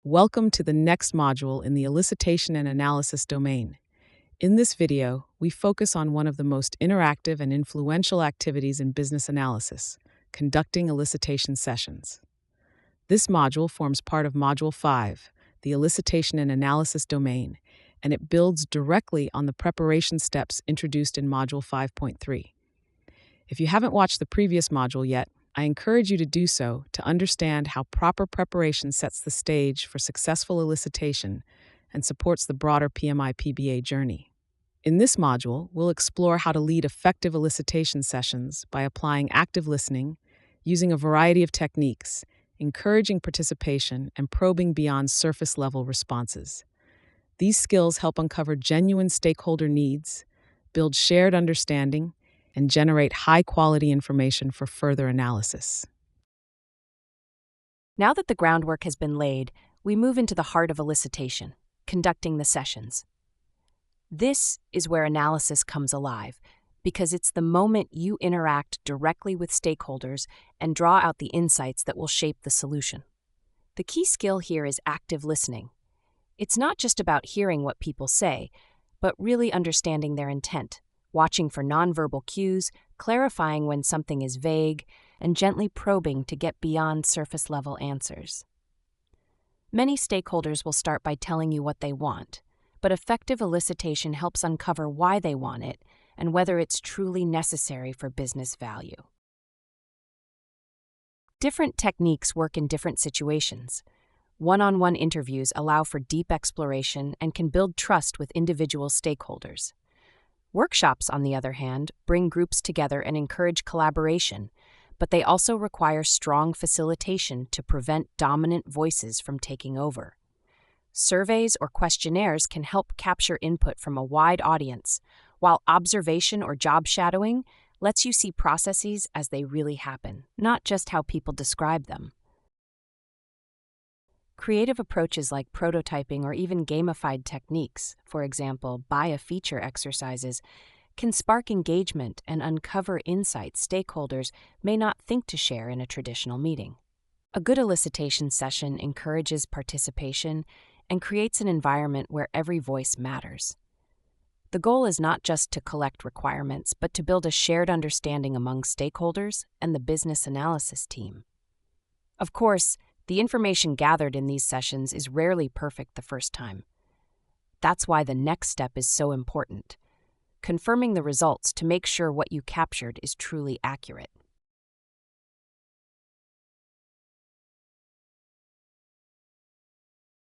Welcome to the next module in the elicitation and analysis domain. In this video, we focus on one of the most interactive and influential activities in business analysis, conducting elicitation sessions. This module forms part of Module 5, the elicitation and analysis domain, and it builds directly on the preparation steps introduced in Module 5.3. If you haven't watched the previous module yet, I encourage you to do so to understand how proper preparation sets the stage for successful elicitation and supports the broader PMI-PBA journey. In this module, we'll explore how to lead effective elicitation sessions by applying active listening, using a variety of techniques, encouraging participation, and probing beyond surface-level responses. These skills help uncover genuine stakeholder needs, build shared understanding, and generate high-quality information for further analysis. Now that the groundwork has been laid, we move into the heart of elicitation, conducting the sessions. This is where analysis comes alive, because it's the moment you interact directly with stakeholders and draw out the insights that will shape the solution. The key skill here is active listening. It's not just about hearing what people say, but really understanding their intent, watching for nonverbal cues, clarifying when something is vague, and gently probing to get beyond surface-level answers. Many stakeholders will start by telling you what they want, but effective elicitation helps uncover why they want it and whether it's truly necessary for business value. Different techniques work in different situations. One-on-one interviews allow for deep exploration and can build trust with individual stakeholders. Workshops, on the other hand, bring groups together and encourage collaboration, but they also require strong facilitation to prevent dominant voices from taking over. Surveys or questionnaires can help capture input from a wide audience, while observation or job shadowing lets you see processes as they really happen, not just how people describe them. Creative approaches like prototyping or even gamified techniques, for example, buy a feature exercises, can spark engagement and uncover insights stakeholders may not think to share in a traditional meeting. A good elicitation session encourages participation and creates an environment where every voice matters. The goal is not just to collect requirements, but to build a shared understanding among stakeholders and the business analysis team. Of course, the information gathered in these sessions is rarely perfect the first time. That's why the next step is so important, confirming the results to make sure what you captured is truly accurate.